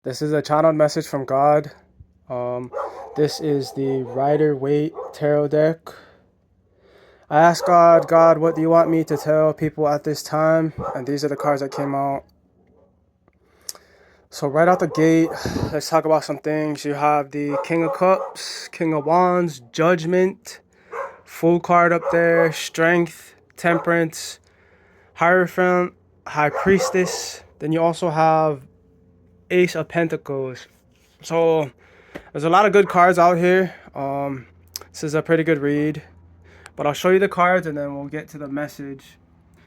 This is a channeled message from God. Um, this is the Rider-Waite Tarot deck. I asked God, what do you want me to tell people at this time? And these are the cards that came out. So right out the gate, let's talk about some things. You have the King of Cups, King of Wands, Judgment, Fool card up there, Strength, Temperance, Hierophant, High Priestess. Then you also have Ace of Pentacles. So there's a lot of good cards out here. This is a pretty good read, but I'll show you the cards and then we'll get to the message.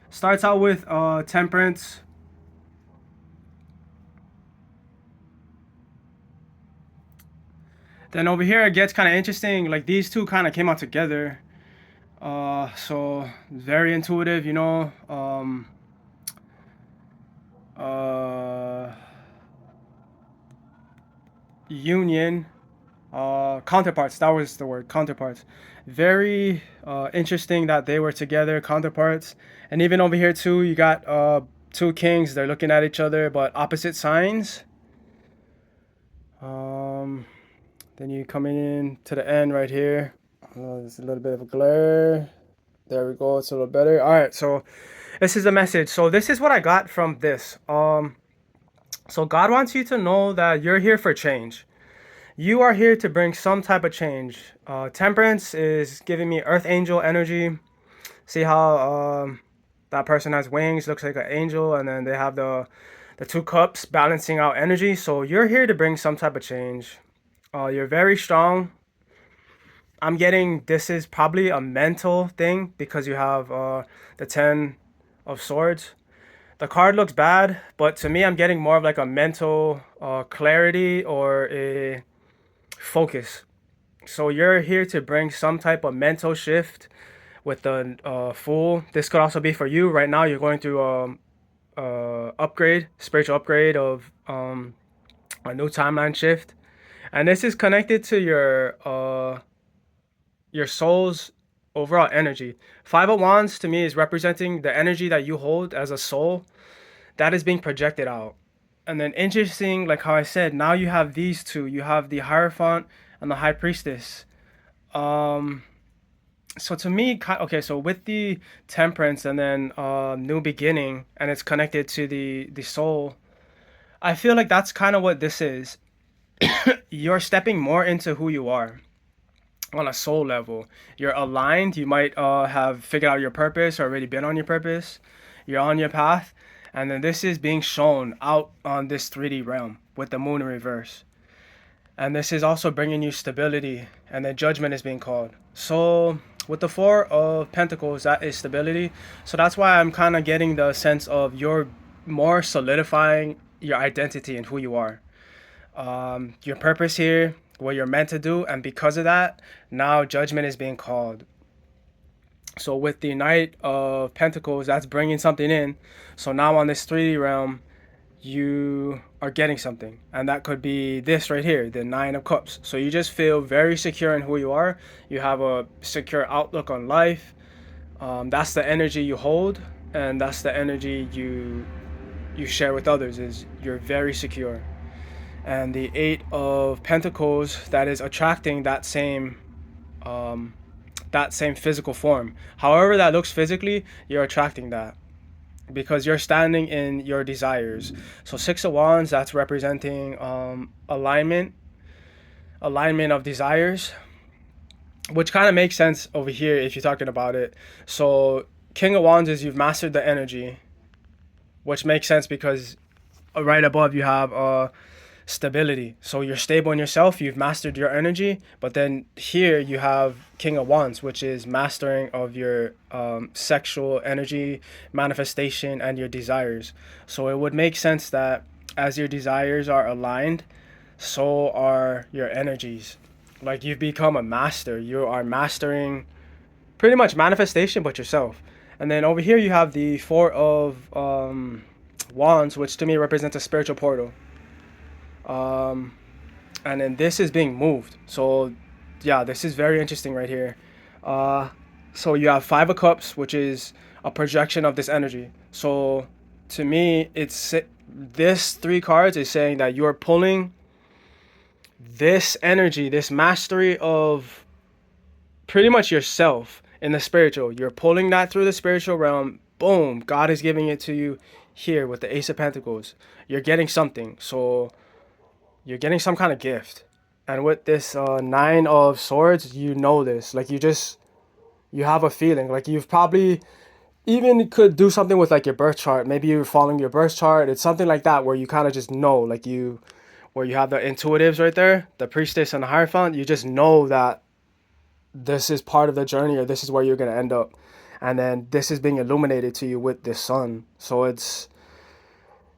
Starts out with Temperance. Then over here it gets kind of interesting. Like these two kind of came out together. So very intuitive, you know. Union. Counterparts, that was the word, counterparts. Very interesting that they were together, counterparts. And even over here too, you got two kings. They're looking at each other, but opposite signs. Then you coming in to the end right here. There's a little bit of a glare. There we go, it's a little better. All right, so this is the message. So this is what I got from this. So God wants you to know that you're here for change. You are here to bring some type of change. Temperance is giving me Earth Angel energy. See how that person has wings, looks like an angel, and then they have the two cups balancing out energy. So you're here to bring some type of change. You're very strong. I'm getting this is probably a mental thing because you have the 10 of Swords. The card looks bad, but to me, I'm getting more of like a mental clarity or a focus. So you're here to bring some type of mental shift with the Fool. This could also be for you. Right now, you're going through upgrade, spiritual upgrade of a new timeline shift. And this is connected to your soul's overall energy. Five of Wands to me is representing the energy that you hold as a soul that is being projected out. And then interesting, like how I said, now you have these two. You have the Hierophant and the High Priestess. So to me, okay, so with the Temperance and then New Beginning, and it's connected to the soul, I feel like that's kind of what this is. You're stepping more into who you are on a soul level. You're aligned. You might have figured out your purpose or already been on your purpose. You're on your path. And then this is being shown out on this 3D realm with the moon in reverse. And this is also bringing you stability. And then judgment is being called. So with the Four of Pentacles, that is stability. So that's why I'm kind of getting the sense of you're more solidifying your identity and who you are. Your purpose here, what you're meant to do, and because of that, now judgment is being called. So with the Knight of Pentacles, that's bringing something in. So now on this 3D realm, you are getting something, and that could be this right here, the Nine of Cups. So you just feel very secure in who you are. You have a secure outlook on life. That's the energy you hold, and that's the energy you share with others. Is you're very secure. And the Eight of Pentacles, that is attracting that same physical form. However that looks physically, you're attracting that because you're standing in your desires. So Six of Wands, that's representing alignment of desires, which kind of makes sense over here if you're talking about it. So King of Wands is you've mastered the energy, which makes sense because right above you have stability. So you're stable in yourself, you've mastered your energy, but then here you have King of Wands, which is mastering of your sexual energy manifestation and your desires. So it would make sense that as your desires are aligned, so are your energies. Like you've become a master. You are mastering pretty much manifestation but yourself. And then over here you have the Four of Wands, which to me represents a spiritual portal. And then this is being moved. So yeah, this is very interesting right here. So you have Five of Cups, which is a projection of this energy. So to me, it's This three cards is saying that you're pulling this energy, this mastery of pretty much yourself in the spiritual. You're pulling that through the spiritual realm. Boom, God is giving it to you here with the Ace of Pentacles. You're getting something. So you're getting some kind of gift. And with this Nine of Swords, you know this. Like you have a feeling. Like you've probably even could do something with like your birth chart. Maybe you're following your birth chart. It's something like that where you kind of just know, like where you have the intuitives right there, the priestess and the hierophant. You just know that this is part of the journey, or this is where you're gonna end up, and then this is being illuminated to you with this sun. So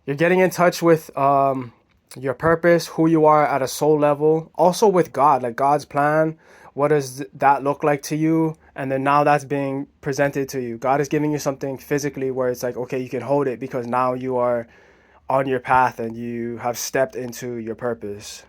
you're getting in touch with your purpose, who you are at a soul level, also with God, like God's plan. What does that look like to you? And then now that's being presented to you. God is giving you something physically where it's like, okay, you can hold it because now you are on your path and you have stepped into your purpose.